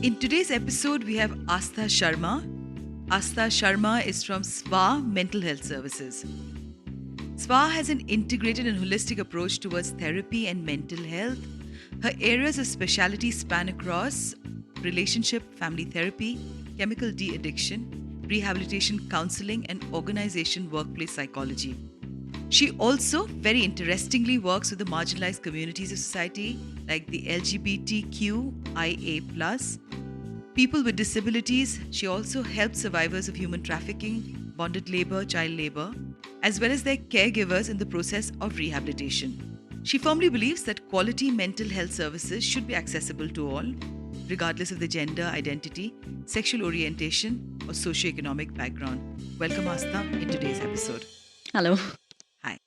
In today's episode, we have Astha Sharma. Astha Sharma is from SWA Mental Health Services. SWA has an integrated and holistic approach towards therapy and mental health. Her areas of specialty span across relationship, family therapy, chemical de addiction, rehabilitation counseling, and organization workplace psychology. She also, very interestingly, works with the marginalized communities of society like the LGBTQIA, people with disabilities. She also helps survivors of human trafficking, bonded labor, child labor, as well as their caregivers in the process of rehabilitation. She firmly believes that quality mental health services should be accessible to all, regardless of the gender identity, sexual orientation, or socioeconomic background. Welcome, Asta, in today's episode. Hello. Hi.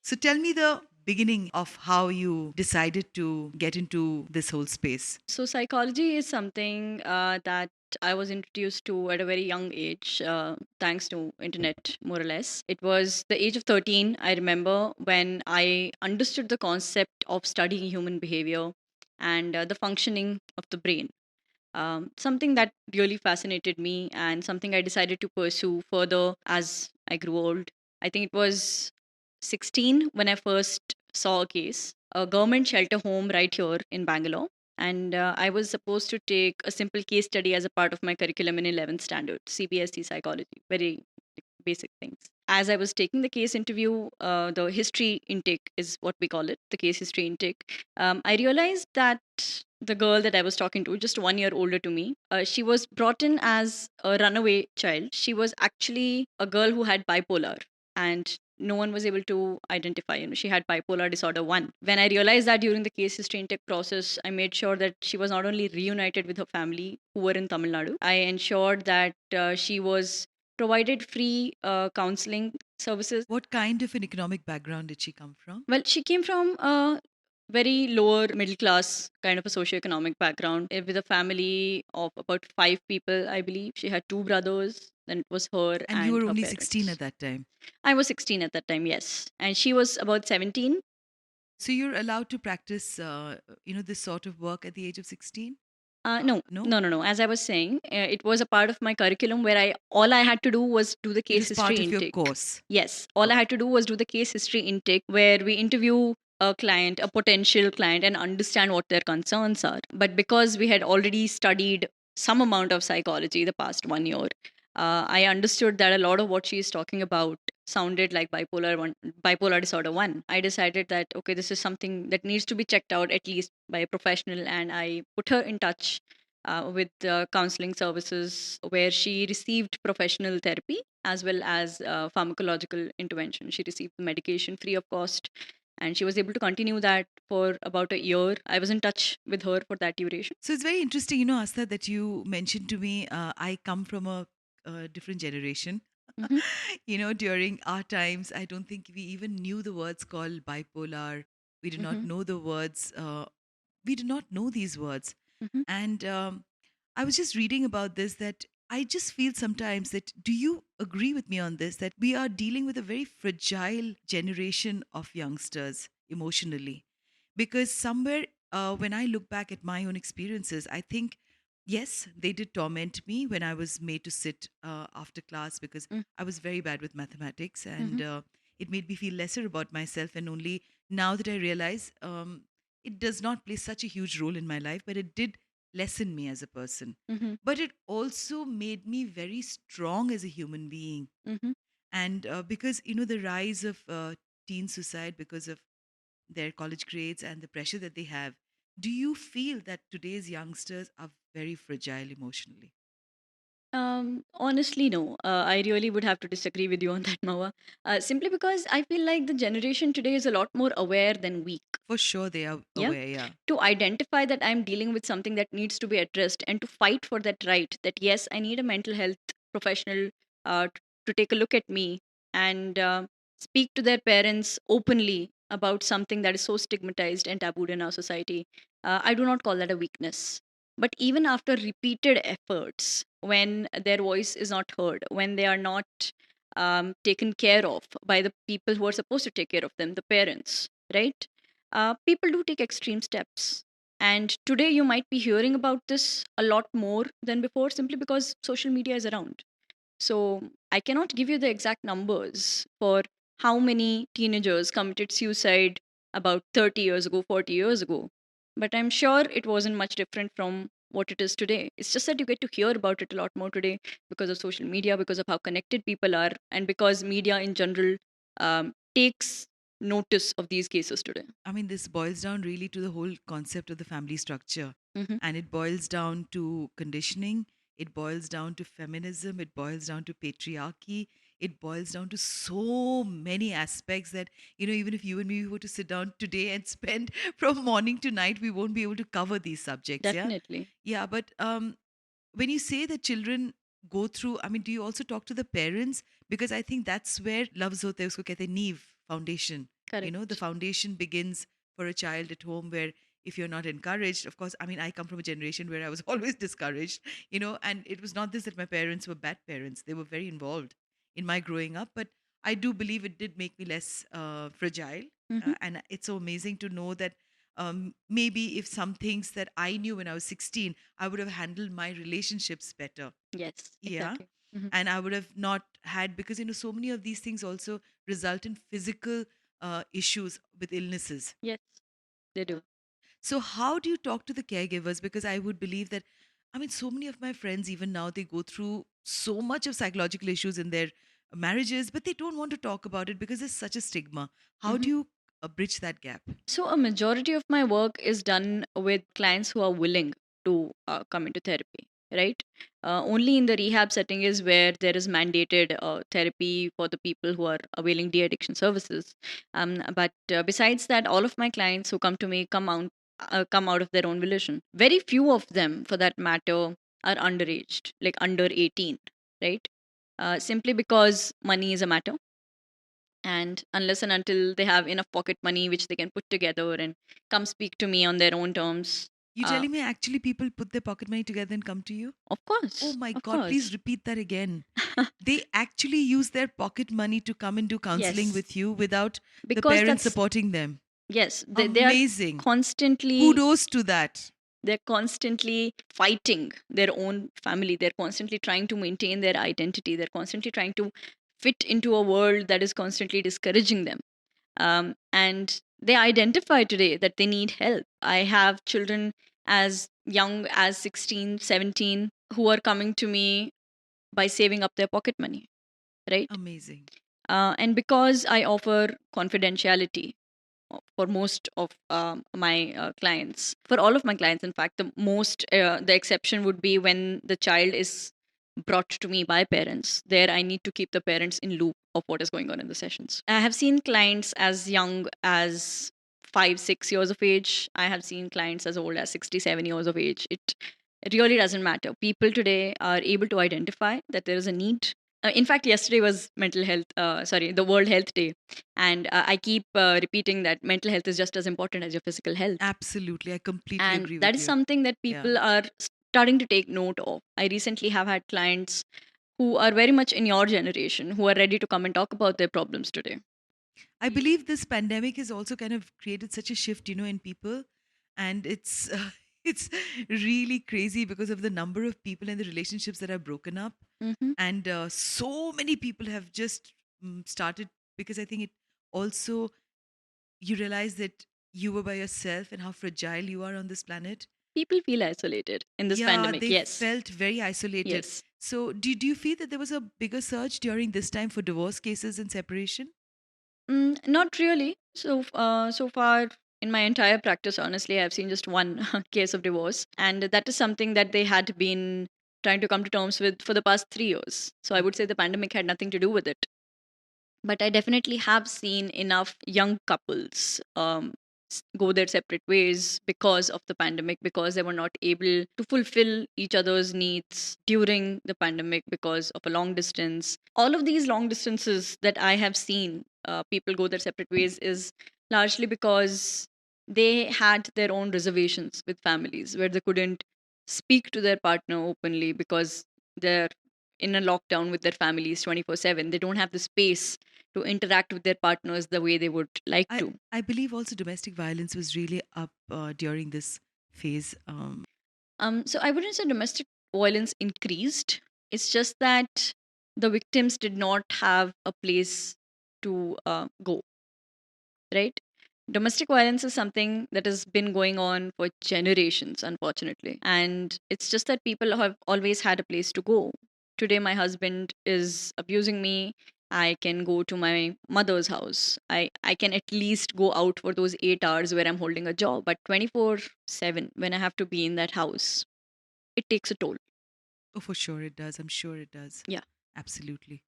So tell me the beginning of how you decided to get into this whole space. So psychology is something that I was introduced to at a very young age, thanks to internet, more or less. It was the age of 13. I remember when I understood the concept of studying human behavior and the functioning of the brain. Something that really fascinated me and something I decided to pursue further as I grew old. I think it was 16 when I first saw a government shelter home right here in Bangalore. And I was supposed to take a simple case study as a part of my curriculum in 11th standard, CBSE psychology, very basic things. As I was taking the case interview, the history intake is what we call it, the case history intake. I realized that the girl that I was talking to, just 1 year older to me, she was brought in as a runaway child. She was actually a girl who had bipolar, and no one was able to identify. She had bipolar disorder 1. When I realized that during the case history intake process, I made sure that she was not only reunited with her family who were in Tamil Nadu, I ensured that she was provided free counseling services. What kind of an economic background did she come from? Well, she came from a very lower middle class kind of a socioeconomic background with a family of about 5 people, I believe. She had two brothers, then it was her And you and were her only 16 parents. at that time. I was 16 at that time, yes. And she was about 17. So you're allowed to practice, this sort of work at the age of 16? No, No? no, no, no. As I was saying, it was a part of my curriculum where all I had to do was do the It case was part history of your intake. course. Yes, all I Okay. had to do was do the case history intake where we interview a client, a potential client, and understand what their concerns are. But because we had already studied some amount of psychology the past 1 year, I understood that a lot of what she is talking about sounded like bipolar disorder 1. I decided that okay, this is something that needs to be checked out at least by a professional, and I put her in touch with counseling services where she received professional therapy as well as pharmacological intervention. She received medication free of cost, and she was able to continue that for about a year. I was in touch with her for that duration. So it's very interesting, Asta, that you mentioned to me, I come from a different generation. Hmm. During our times, I don't think we even knew the words called bipolar. We did not Hmm. know the words. We did not know these words. Hmm. And I was just reading about this that I just feel sometimes that, do you agree with me on this, that we are dealing with a very fragile generation of youngsters emotionally? Because somewhere, when I look back at my own experiences, I think, yes, they did torment me when I was made to sit after class because I was very bad with mathematics, and Hmm. it made me feel lesser about myself. And only now that I realize it does not play such a huge role in my life, but it did lessen me as a person. Hmm. But it also made me very strong as a human being. Hmm. And because, the rise of teen suicide because of their college grades and the pressure that they have, do you feel that today's youngsters are very fragile emotionally? Honestly, no. I really would have to disagree with you on that, Mawa. Simply because I feel like the generation today is a lot more aware than weak. For sure, they are Yeah. aware, yeah. To identify that I'm dealing with something that needs to be addressed and to fight for that right, that yes, I need a mental health professional to take a look at me and speak to their parents openly about something that is so stigmatized and tabooed in our society. I do not call that a weakness. But even after repeated efforts, when their voice is not heard, when they are not taken care of by the people who are supposed to take care of them, the parents, right? People do take extreme steps. And today you might be hearing about this a lot more than before simply because social media is around. So I cannot give you the exact numbers for how many teenagers committed suicide about 30 years ago, 40 years ago. But I'm sure it wasn't much different from what it is today. It's just that you get to hear about it a lot more today because of social media, because of how connected people are, and because media in general takes notice of these cases today. I mean, this boils down really to the whole concept of the family structure. Hmm. And it boils down to conditioning, it boils down to feminism, it boils down to patriarchy, it boils down to so many aspects that, even if you and me were to sit down today and spend from morning to night, we won't be able to cover these subjects. Yeah. Definitely. Yeah. But when you say that children go through, I mean, do you also talk to the parents? Because I think that's where love hota hai, usko kehte hain, neev, foundation. The Correct. foundation begins for a child at home, where if you're not encouraged, of course, I mean, I come from a generation where I was always discouraged, and it was not this that my parents were bad parents. They were very involved in my growing up, but I do believe it did make me less fragile. Hmm. And it's so amazing to know that maybe if some things that I knew when I was 16, I would have handled my relationships better. Yes, Yeah. exactly. Hmm. And I would have not had, because, so many of these things also result in physical issues with illnesses. Yes, they do. So, how do you talk to the caregivers? Because I would believe that, I mean, so many of my friends, even now, they go through so much of psychological issues in their marriages, but they don't want to talk about it because there's such a stigma. How do Mhm. you bridge that gap? So, a majority of my work is done with clients who are willing to come into therapy, right? Only in the rehab setting is where there is mandated therapy for the people who are availing de addiction services. But besides that, all of my clients who come to me come out of their own volition. Very few of them, for that matter, are underaged, like under 18, right? Simply because money is a matter, and unless and until they have enough pocket money which they can put together and come speak to me on their own terms. You uh, telling me actually people put their pocket money together and come to you? of Oh course, my of God, please course. repeat that again. They actually use their pocket money to come and do counseling Yes, with you without the because parents that's, supporting them. yes, they are Amazing. constantly, Kudos to that. they're constantly fighting their own family. They're constantly trying to maintain their identity. They're constantly trying to fit into a world that is constantly discouraging them. And they identify today that they need help. I have children as young as 16, 17 who are coming to me by saving up their pocket money, right? Amazing. And because I offer confidentiality for most of my clients, for all of my clients, in fact, the exception would be when the child is brought to me by parents. There, I need to keep the parents in loop of what is going on in the sessions. I have seen clients as young as 5, 6 years of age. I have seen clients as old as 67 years of age. It really doesn't matter. People today are able to identify that there is a need. In fact, yesterday was the World Health Day, and I keep repeating that mental health is just as important as your physical health. Absolutely. I completely And agree that with is you. something that Yeah. people are starting to take note of. I recently have had clients who are very much in your generation who are ready to come and talk about their problems today. I believe this pandemic has also kind of created such a shift, in people. And it's it's really crazy because of the number of people and the relationships that are broken up. Hmm. And so many people have just started, because I think it also, you realize that you were by yourself and how fragile you are on this planet. People feel isolated in this Yeah, pandemic. they Yes, felt very isolated. yes. So, do you feel that there was a bigger surge during this time for divorce cases and separation? Not really. So far in my entire practice, honestly, I've seen just one case of divorce, and that is something that they had been trying to come to terms with for the past 3 years. So I would say Okay. the pandemic had nothing to do with it. But I definitely have seen enough young couples go their separate ways because of the pandemic, because they were not able to fulfill each other's needs during the pandemic because of a long distance. All of these long distances that I have seen people go their separate ways is largely because they had their own reservations with families where they couldn't speak to their partner openly because they're in a lockdown with their families 24/7. They don't have the space to interact with their partners the way they would like I to. I believe also domestic violence was really up during this phase? So I wouldn't say domestic violence increased. It's just that the victims did not have a place to go, right? Domestic violence is something that has been going on for generations, unfortunately. And it's just that people have always had a place to go. Today, my husband is abusing me. I can go to my mother's house. I can at least go out for those 8 hours where I'm holding a job. But 24/7, when I have to be in that house, it takes a toll. Oh, for sure it does. I'm sure it does. Yeah. Absolutely.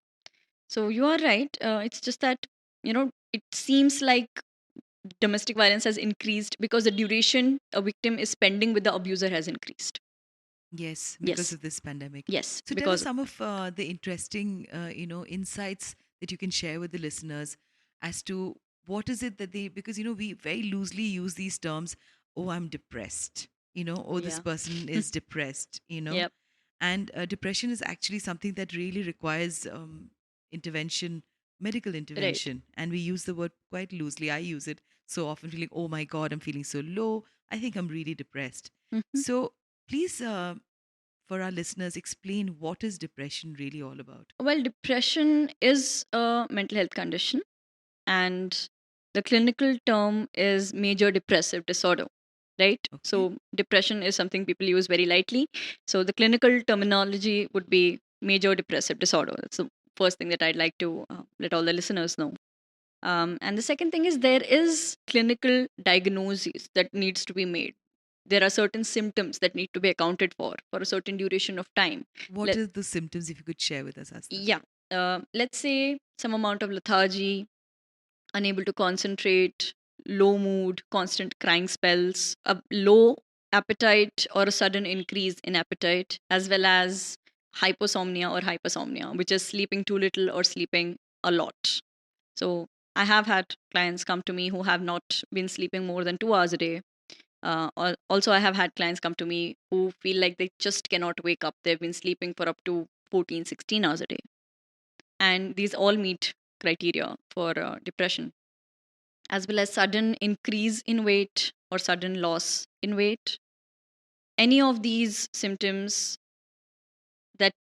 So you are right. It's just that, it seems like domestic violence has increased because the duration a victim is spending with the abuser has increased. Yes, because Yes. of this pandemic. Yes. So tell us Because, some of the interesting, insights that you can share with the listeners as to what is it that they, because, we very loosely use these terms. Oh, I'm depressed. Oh, this yeah. person is depressed. Yep. And depression is actually something that really requires intervention, medical Right. intervention. And we use the word quite loosely. I use it so often, feeling, oh my God, I'm feeling so low. I think I'm really depressed. Mhm. So please, for our listeners, explain what is depression really all about. Well, depression is a mental health condition, and the clinical term is major depressive disorder, right? Okay. So, depression is something people use very lightly. So, the clinical terminology would be major depressive disorder. That's the first thing that I'd like to let all the listeners know. And the second thing is there is clinical diagnosis that needs to be made. There are certain symptoms that need to be accounted for a certain duration of time. What Let are the symptoms, if you could share with us, Asta? Yeah, let's say some amount of lethargy, unable to concentrate, low mood, constant crying spells, a low appetite or a sudden increase in appetite, as well as hyposomnia or hypersomnia, which is sleeping too little or sleeping a lot. So I have had clients come to me who have not been sleeping more than 2 hours a day. Also, I have had clients come to me who feel like they just cannot wake up. They've been sleeping for up to 14, 16 hours a day. And these all meet criteria for depression, as well as sudden increase in weight or sudden loss in weight. Any of these symptoms that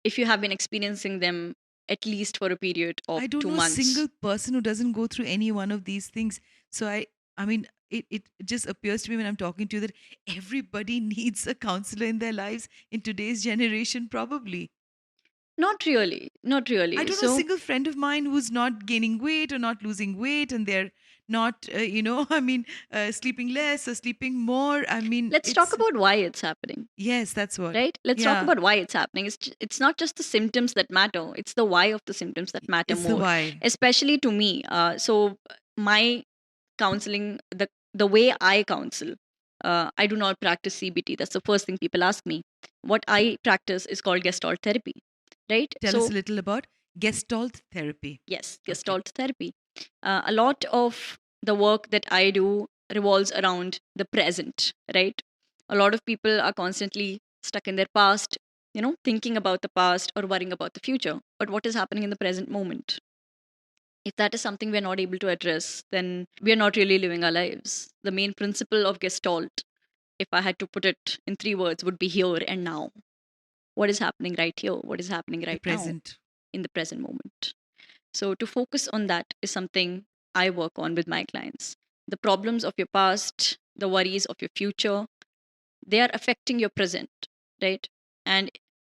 if you have been experiencing them at least for a period of I don't two know a months, single person who doesn't go through any one of these things. So I mean, it just appears to me when I'm talking to you that everybody needs a counselor in their lives in today's generation, probably. not really, not I really. don't know a So single friend of mine who's not gaining weight or not losing weight, and they're not, I mean, sleeping less or sleeping more. I mean, let's talk it's, about why it's happening. yes, that's what. Right, let's talk Yeah, about why it's happening. It's not just the symptoms that matter, it's the why of the symptoms that matter it's the more, why. especially to me. So my counseling, the way I counsel, I do not practice CBT. That's the first thing people ask me. What I practice is called gestalt therapy, right? Tell us So a little about Gestalt therapy. yes, Okay. gestalt therapy. A lot of the work that I do revolves around the present, right? A lot of people are constantly stuck in their past, thinking about the past or worrying about the future. But what is happening in the present moment? If that is something we're not able to address, then we are not really living our lives. The main principle of gestalt, if I had to put it in 3 words, would be here and now. What is happening right here? What is happening The right now present. in the present moment? So, to focus on that is something I work on with my clients. The problems of your past, the worries of your future, they are affecting your present, right? And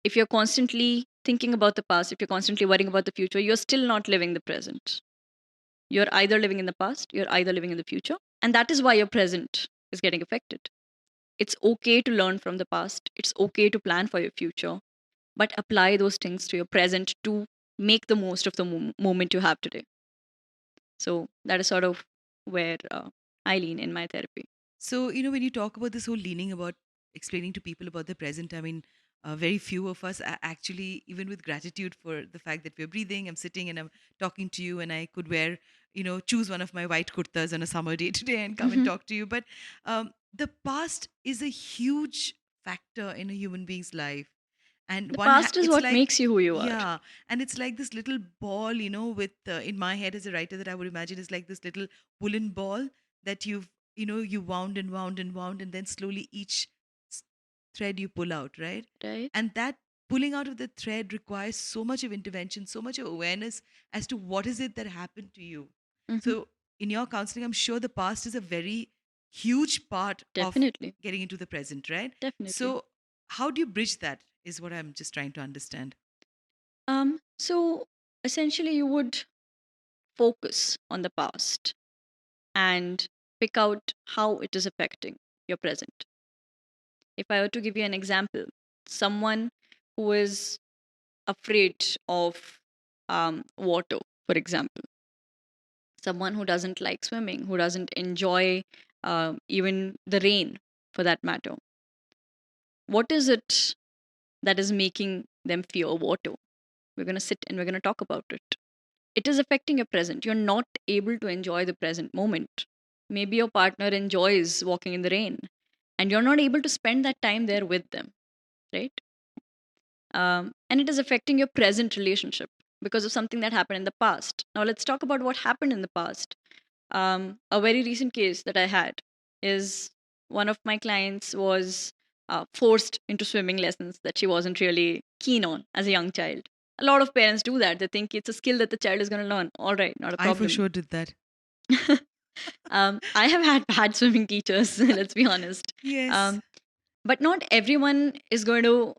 if you're constantly thinking about the past, if you're constantly worrying about the future, you're still not living the present. You're either living in the past, you're either living in the future. And that is why your present is getting affected. It's okay to learn from the past, it's okay to plan for your future, but apply those things to your present to make the most of the moment you have today. So that is sort of where I lean in my therapy. So, when you talk about this whole leaning about explaining to people about the present, I mean, very few of us actually, even with gratitude for the fact that we're breathing, I'm sitting and I'm talking to you, and I could wear, choose one of my white kurtas on a summer day today and come and Hmm. talk to you. But the past is a huge factor in a human being's life. And The past is it's what like, makes you who you are. yeah, and it's like this little ball, with in my head as a writer, that I would imagine is like this little woolen ball that you've you wound and wound and wound, and then slowly each s- thread you pull out, right? Right. And that pulling out of the thread requires so much of intervention, so much of awareness as to what is it that happened to you. Hmm. So in your counseling, I'm sure the past is a very huge part of Definitely. getting into the present, right? Definitely. So how do you bridge that is what I'm just trying to understand. So essentially, you would focus on the past and pick out how it is affecting your present. If I were to give you an example, someone who is afraid of water, for example, someone who doesn't like swimming, who doesn't enjoy even the rain for that matter, what is it that is making them fear water? We're going to sit and we're going to talk about it. It is affecting your present. You're not able to enjoy the present moment. Maybe your partner enjoys walking in the rain and you're not able to spend that time there with them, right? And it is affecting your present relationship because of something that happened in the past. Now, let's talk about what happened in the past. A very recent case that I had is one of my clients was forced into swimming lessons that she wasn't really keen on as a young child. A lot of parents do that. They think it's a skill that the child is going to learn. All right, not a I for problem. sure did that. I have had bad swimming teachers, let's be honest. Yes. Um, but not everyone is going to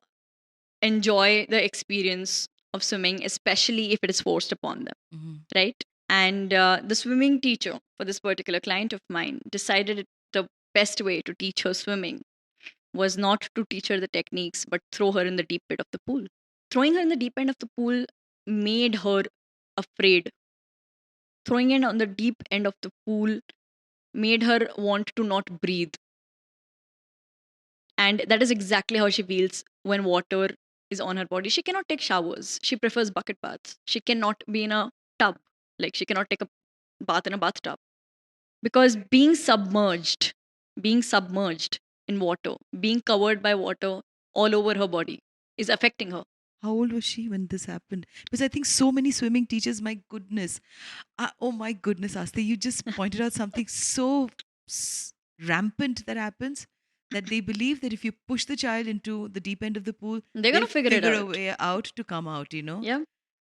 enjoy the experience of swimming, especially if it is forced upon them, Mhm. right? And the swimming teacher for this particular client of mine decided the best way to teach her swimming was not to teach her the techniques, but throw her in the deep end of the pool. Throwing her in the deep end of the pool made her afraid. Throwing it on the deep end of the pool made her want to not breathe. And that is exactly how she feels when water is on her body. She cannot take showers. She prefers bucket baths. She cannot be in a tub. Like she cannot take a bath in a bathtub. Because being submerged in water, being covered by water all over her body is affecting her. How old was she when this happened? Because I think so many swimming teachers, my goodness. Oh my goodness, Asta, you just pointed out something so rampant that happens, that they believe that if you push the child into the deep end of the pool, They're they'll gonna figure it figure a out. way out to come out. Yeah.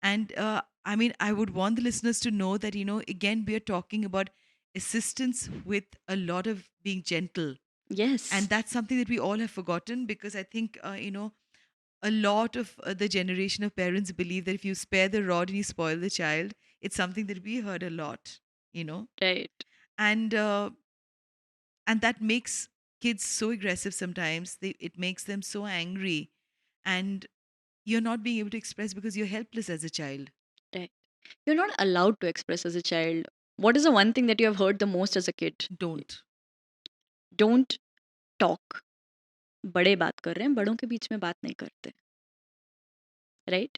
And I mean, I would want the listeners to know that, again, we are talking about assistance with a lot of being gentle. And Yes. that's something that we all have forgotten, because I think, a lot of the generation of parents believe that if you spare the rod and you spoil the child. It's something that we heard a lot, you know Right. and that makes kids so aggressive sometimes. It makes them so angry, and you're not being able to express because you're helpless as a child. Right. You're not allowed to express as a child. What is the one thing that you have heard the most as a kid? Don't. Don't talk. बड़े बात कर रहे हैं, बड़ों के बीच में बात नहीं करते. Right?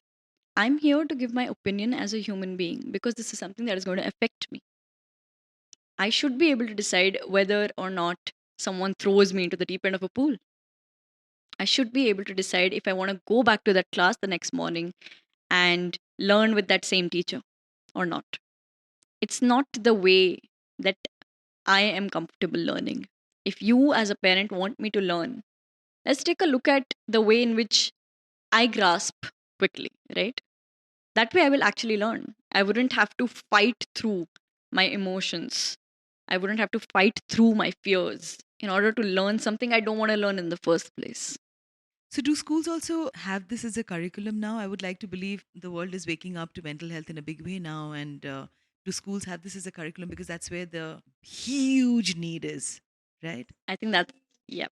I'm here to give my opinion as a human being because this is something that is going to affect me. I should be able to decide whether or not someone throws me into the deep end of a pool. I should be able to decide if I want to go back to that class the next morning and learn with that same teacher or not. It's not the way that I am comfortable learning. If you, as a parent, want me to learn, let's take a look at the way in which I grasp quickly, right? That way I will actually learn. I wouldn't have to fight through my emotions. I wouldn't have to fight through my fears in order to learn something I don't want to learn in the first place. So, do schools also have this as a curriculum now? I would like to believe the world is waking up to mental health in a big way now. And do schools have this as a curriculum? Because that's where the huge need is, right? I think that, yeah,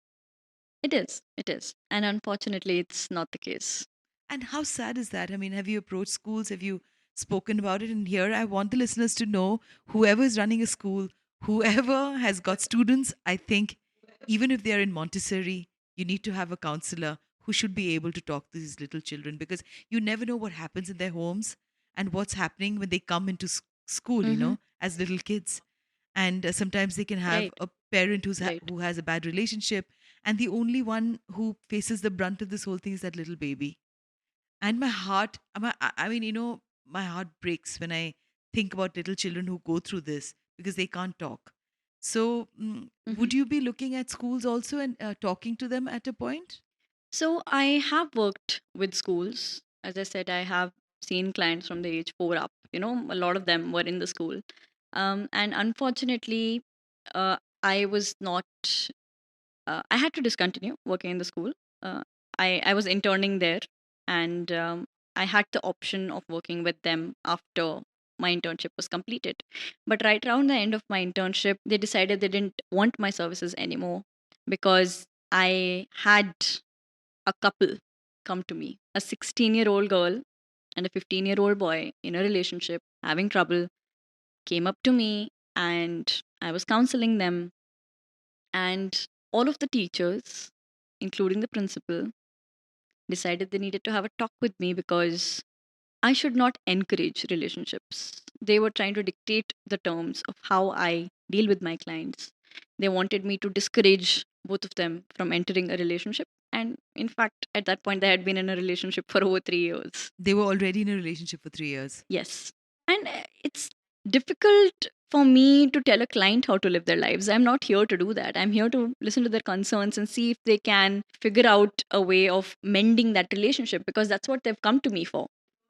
it is. It is. And unfortunately, it's not the case. And how sad is that? I mean, have you approached schools? Have you spoken about it? And here, I want the listeners to know, whoever is running a school, whoever has got students, I think even if they are in Montessori, you need to have a counselor who should be able to talk to these little children, because you never know what happens in their homes and what's happening when they come into school, Mm-hmm. as little kids. And sometimes they can have Right. a parent Right. who has a bad relationship, and the only one who faces the brunt of this whole thing is that little baby. And my heart, I mean, my heart breaks when I think about little children who go through this because they can't talk. So, Mhm. would you be looking at schools also and talking to them at a point? So I have worked with schools. As I said, I have seen clients from the age 4 up. A lot of them were in the school. And unfortunately, I was not, I had to discontinue working in the school. Uh, I was interning there, and I had the option of working with them after my internship was completed. But right around the end of my internship, they decided they didn't want my services anymore because I had a couple come to me, a 16-year-old girl and a 15-year-old boy in a relationship having trouble, came up to me, and I was counseling them. And all of the teachers, including the principal, decided they needed to have a talk with me because I should not encourage relationships. They were trying to dictate the terms of how I deal with my clients. They wanted me to discourage both of them from entering a relationship. And in fact, at that point, they had been in a relationship for over 3 years. They were already in a relationship for 3 years. Yes. And it's difficult for me to tell a client how to live their lives. I'm not here to do that. I'm here to listen to their concerns and see if they can figure out a way of mending that relationship because that's what they've come to me for,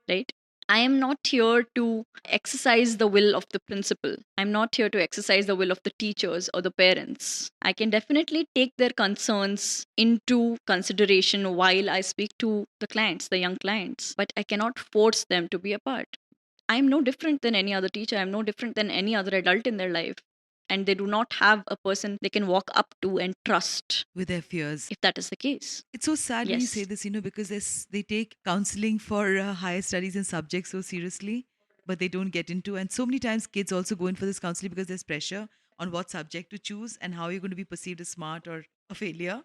right? I am not here to exercise the will of the principal. I'm not here to exercise the will of the teachers or the parents. I can definitely take their concerns into consideration while I speak to the clients, the young clients, but I cannot force them to be a part. I'm no different than any other teacher. I'm no different than any other adult in their life. And they do not have a person they can walk up to and trust With their fears. if that is the case. It's so sad when you say Yes. this, because they take counseling for higher studies and subjects so seriously, but they don't get into. And so many times, kids also go in for this counseling because there's pressure on what subject to choose and how you're going to be perceived as smart or a failure.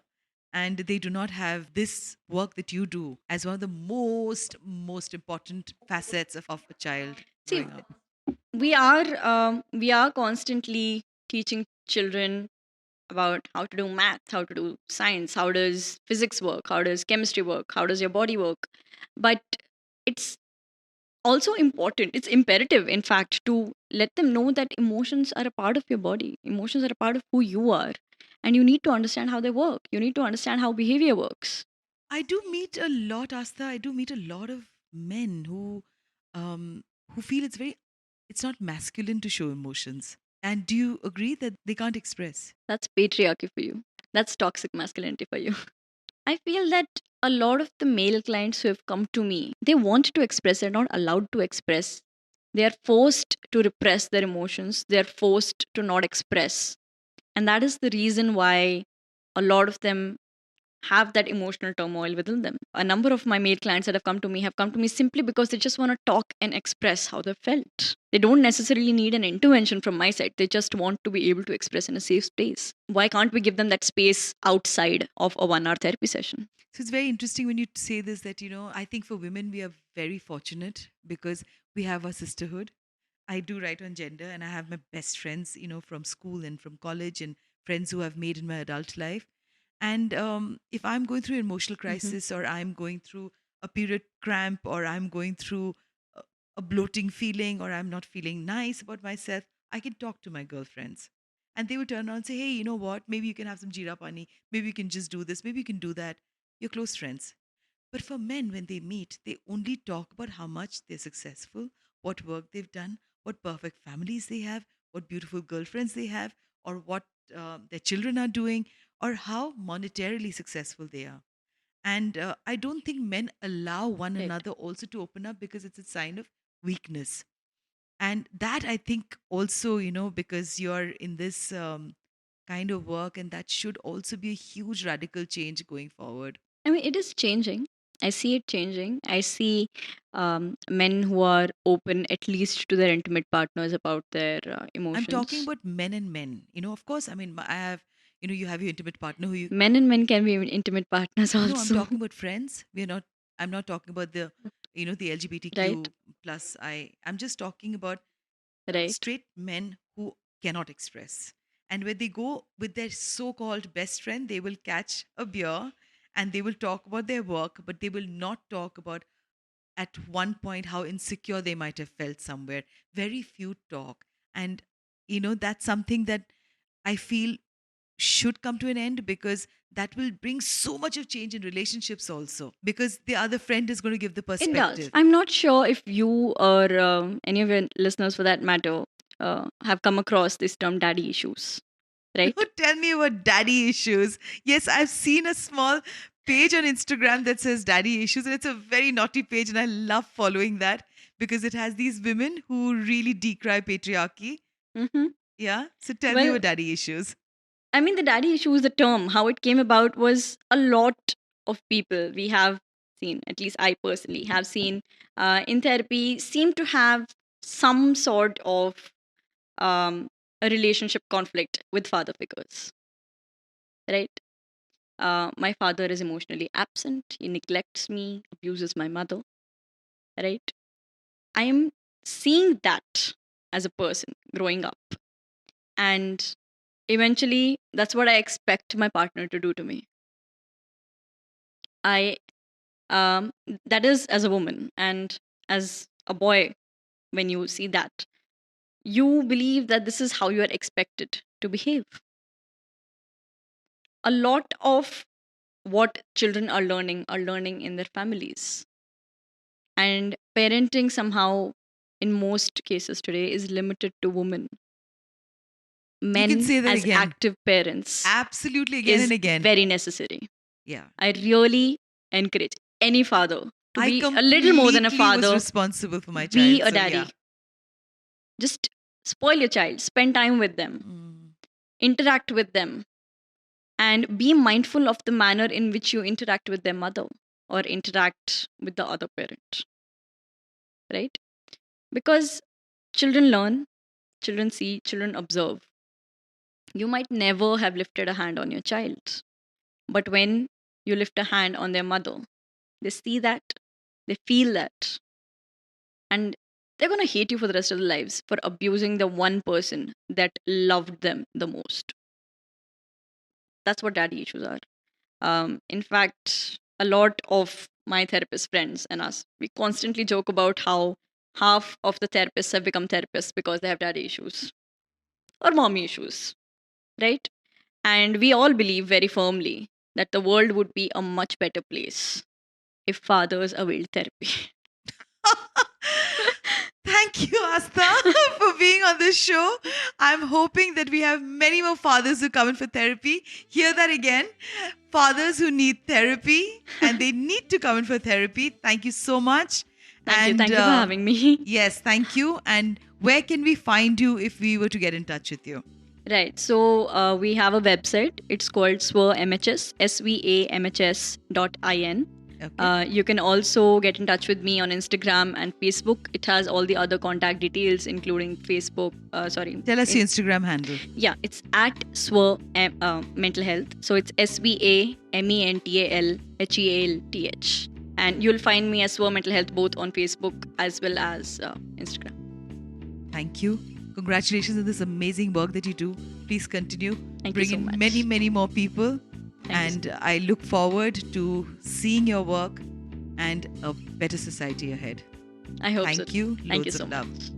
And they do not have this work that you do as one of the most important facets of a child See, growing up. we are constantly teaching children about how to do math, how to do science, how does physics work, how does chemistry work, how does your body work. But it's also important, it's imperative in fact, to let them know that emotions are a part of your body, emotions are a part of who you are, and you need to understand how they work, you need to understand how behavior works. I do meet a lot, Asta. I do meet a lot of men um, who feel it's not masculine to show emotions. And do you agree that they can't express? That's patriarchy for you, that's toxic masculinity for you. I feel that a lot of the male clients who have come to me, they want to express, they're not allowed to express. They are forced to repress their emotions, they are forced to not express. And that is the reason why a lot of them have that emotional turmoil within them. A number of my male clients that have come to me simply because they just want to talk and express how they felt. They don't necessarily need an intervention from my side. They just want to be able to express in a safe space. Why can't we give them that space outside of a 1 hour therapy session? So it's very interesting when you say this that, I think for women, we are very fortunate because we have our sisterhood. I do write on gender and I have my best friends, from school and from college and friends who I've made in my adult life. And if I'm going through emotional Mhm. crisis or I'm going through a period cramp or I'm going through a, a bloating feeling or I'm not feeling nice about myself, I can talk to my girlfriends. And they would turn around and say, hey, you know what? Maybe you can have some jeera pani. Maybe you can just do this. Maybe you can do that. You're close friends. But for men, when they meet, they only talk about how much they're successful, what work they've done, what perfect families they have, what beautiful girlfriends they have, or what their children are doing, or how monetarily successful they are. And I don't think men allow one Right. another also to open up because it's a sign of weakness. And that I think also, because you're in this kind of work, and that should also be a huge radical change going forward. I mean, it is changing. I see it changing. I see men who are open, at least to their intimate partners, about their I'm talking emotions. about men and men. Of course, I mean, I have, you have your intimate partner who you, Men and men can be intimate partners no, I'm also, talking about friends. I'm not talking about the right? LGBTQ plus I'm just talking about Right. straight men who cannot express. And when they go with their so called best friend, they will catch a beer and they will talk about their work, but they will not talk about at one point how insecure they might have felt somewhere. Very few talk. And, that's something that I feel should come to an end, because that will bring so much of change in relationships also, because the other friend is going to give the It does. perspective. I'm not sure if you or any of your listeners, for that matter, have come across this term daddy issues, right? Don't tell me about daddy issues. Yes, I've seen a small page on Instagram that says daddy issues, and it's a very naughty page, and I love following that because it has these women who really decry patriarchy. Hmm. Yeah. So tell me Well, about daddy issues. I mean, the daddy issues, the term, how it came about was a lot of people we have seen, at least I personally have seen in therapy, seem to have some sort of um, a relationship conflict with father figures, right? My father is emotionally absent. He neglects me, abuses my mother, right? I am seeing that as a person growing up. And eventually, that's what I expect my partner to do to me. I, that is as a woman. And as a boy, when you see that, you believe that this is how you are expected to behave. A lot of what children are learning in their families. And parenting somehow, in most cases today, is limited to women. You can Men say that as again. active parents Absolutely, again and is again. very necessary. Yeah. I really encourage any father to I be a little more than a completely was father, responsible for my be child. a So, yeah. daddy. Just spoil your child, spend time with them, Mm. interact with them, and be mindful of the manner in which you interact with their mother or interact with the other parent, right? Because children learn, children see, children observe. You might never have lifted a hand on your child, but when you lift a hand on their mother, they see that, they feel that, and they're going to hate you for the rest of their lives for abusing the one person that loved them the most. That's what daddy issues are. In fact, a lot of my therapist friends and us, we constantly joke about how half of the therapists have become therapists because they have daddy issues or mommy issues, right? And we all believe very firmly that the world would be a much better place if fathers availed therapy. Thank you, Asta, for being on this show. I'm hoping that we have many more fathers who come in for therapy. Hear that again. Fathers who need therapy, and they need to come in for therapy. Thank you so much. Thank you. And Thank you for having me. yes, thank you. And where can we find you if we were to get in touch with you? Right. So we have a website. It's called SVAMHS, SVAMHS.in. Okay. You can also get in touch with me on Instagram and Facebook. It has all the other contact details, including Facebook. Tell us your Instagram handle. Yeah, it's at SWA Mental Health. So it's SVAMENTALHEALTH. And you'll find me as SWA Mental Health both on Facebook as well as Instagram. Thank you. Congratulations on this amazing work that you do. Please continue. Thank Bring you so in much. many, many more people. Thank you so I look forward to seeing your work and a better society ahead. I hope so. Thank you. Thank you Loads so of love. much.